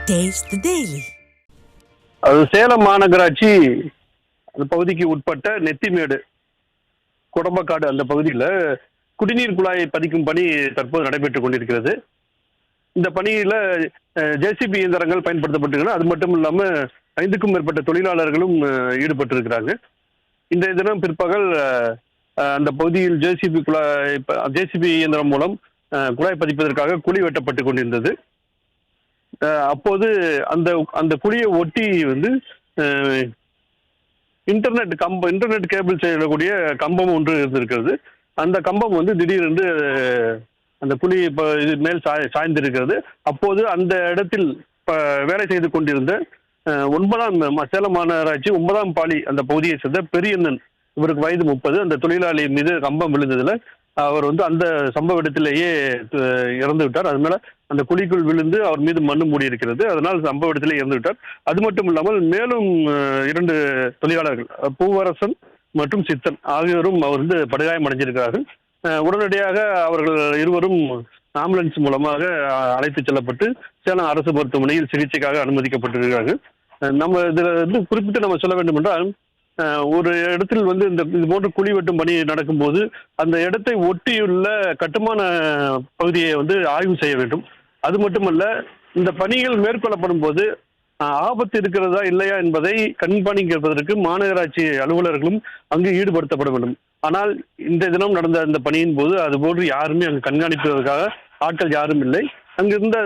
Taste the Daily. அது சேலம் மாநகராட்சி அந்த பகுதிக்கு உட்பட்ட நெத்திமேடு குடம்பக்காடு அந்த பகுதியில் குடிநீர் குழாயை பதிக்கும் பணி தற்போது நடைபெற்றுக் கொண்டிருக்கிறது. இந்த பணியில் ஜேசிபி இயந்திரங்கள் பயன்படுத்தப்பட்டிருக்கின்றன. அது மட்டும் இல்லாமல் 5க்கும் மேற்பட்ட தொழிலாளர்களும் ஈடுபட்டிருக்கிறாங்க. இந்த தினம் பிற்பகல் அந்த பகுதியில் ஜேசிபி இயந்திரம் மூலம் குழாய் பதிப்பதற்காக குழி வெட்டப்பட்டு கொண்டிருந்தது. அப்போது அந்த அந்த குழியை ஒட்டி வந்து இன்டர்நெட் கேபிள் செய்யக்கூடிய கம்பம் ஒன்று இருந்திருக்கிறது. அந்த கம்பம் வந்து திடீரென்று அந்த குழி இது மேல் சாய்ந்திருக்கிறது. அப்போது அந்த இடத்தில் வேலை செய்து கொண்டிருந்த 9ஆம் சேலம் மாநகராட்சி 9ஆம் பாலி அந்த பகுதியை சேர்ந்த பெரியண்ணன், இவருக்கு வயது 30. அந்த தொழிலாளி மீது கம்பம் விழுந்ததுல அவர் வந்து அந்த சம்பவ இடத்திலேயே இறந்து விட்டார். அதனால அந்த குழிக்குள் விழுந்து அவர் மீது மண்ணு மூடி இருக்கிறது. அதனால் சம்பவ இடத்திலே இறந்து விட்டார். அது மட்டும் இல்லாமல் மேலும் 2 தொழிலாளர்கள் பூவரசன் மற்றும் சித்தன் ஆகியோரும் அவர் வந்து படுகாயம் அடைஞ்சிருக்கிறார்கள். உடனடியாக அவர்கள் இருவரும் ஆம்புலன்ஸ் மூலமாக அழைத்து செல்லப்பட்டு சேலம் அரசு மருத்துவமனையில் சிகிச்சைக்காக அனுமதிக்கப்பட்டிருக்கிறார்கள். நம்ம இதில் வந்து குறிப்பிட்டு நம்ம சொல்ல வேண்டும் என்றால், ஒரு இடத்தில் வந்து இது போன்ற குழி வெட்டும் பணி நடக்கும்போது அந்த இடத்தை ஒட்டியுள்ள கட்டுமான பகுதியை வந்து ஆய்வு செய்ய வேண்டும். அது மட்டுமல்ல, இந்த பணிகள் மேற்கொள்ளப்படும் போது ஆபத்து இருக்கிறதா இல்லையா என்பதை கண்காணிப்பதற்கு மாநகராட்சி அலுவலர்களும் அங்கு ஈடுபடுத்தப்பட வேண்டும். ஆனால் இந்த தினம் நடந்த அந்த பணியின் போது அதுபோன்று யாருமே அங்கு கண்காணிப்பதற்காக ஆட்கள் யாரும் இல்லை. அங்கிருந்த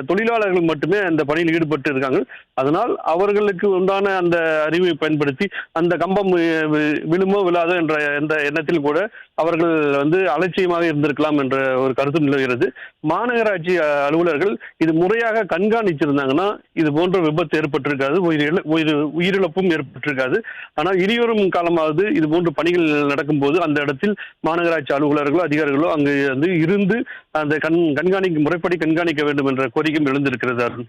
தொழிலாளர்கள் மட்டுமே அந்த பணியில் ஈடுபட்டு இருக்காங்க. அதனால் அவர்களுக்கு உண்டான அந்த அறிவை பயன்படுத்தி அந்த கம்பம் விழுமோ விழாதோ என்ற எந்த எண்ணத்தில் கூட அவர்கள் வந்து அலட்சியமாக இருந்திருக்கலாம் என்ற ஒரு கருத்து நிலவுகிறது. மாநகராட்சி அலுவலர்கள் இது முறையாக கண்காணிச்சிருந்தாங்கன்னா இது போன்ற விபத்து ஏற்பட்டிருக்காது, உயிரிழப்பும் ஏற்பட்டிருக்காது. ஆனால் இனிவரும் காலமாவது இது போன்ற பணிகள் நடக்கும்போது அந்த இடத்தில் மாநகராட்சி அலுவலர்களோ அதிகாரிகளோ அங்கு வந்து இருந்து அந்த முறைப்படி கண்காணிக்க வேண்டும் என்ற கோரிக்கையும் எழுந்திருக்கிறது.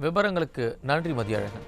விவரங்களுக்கு நன்றி மதியழகன்.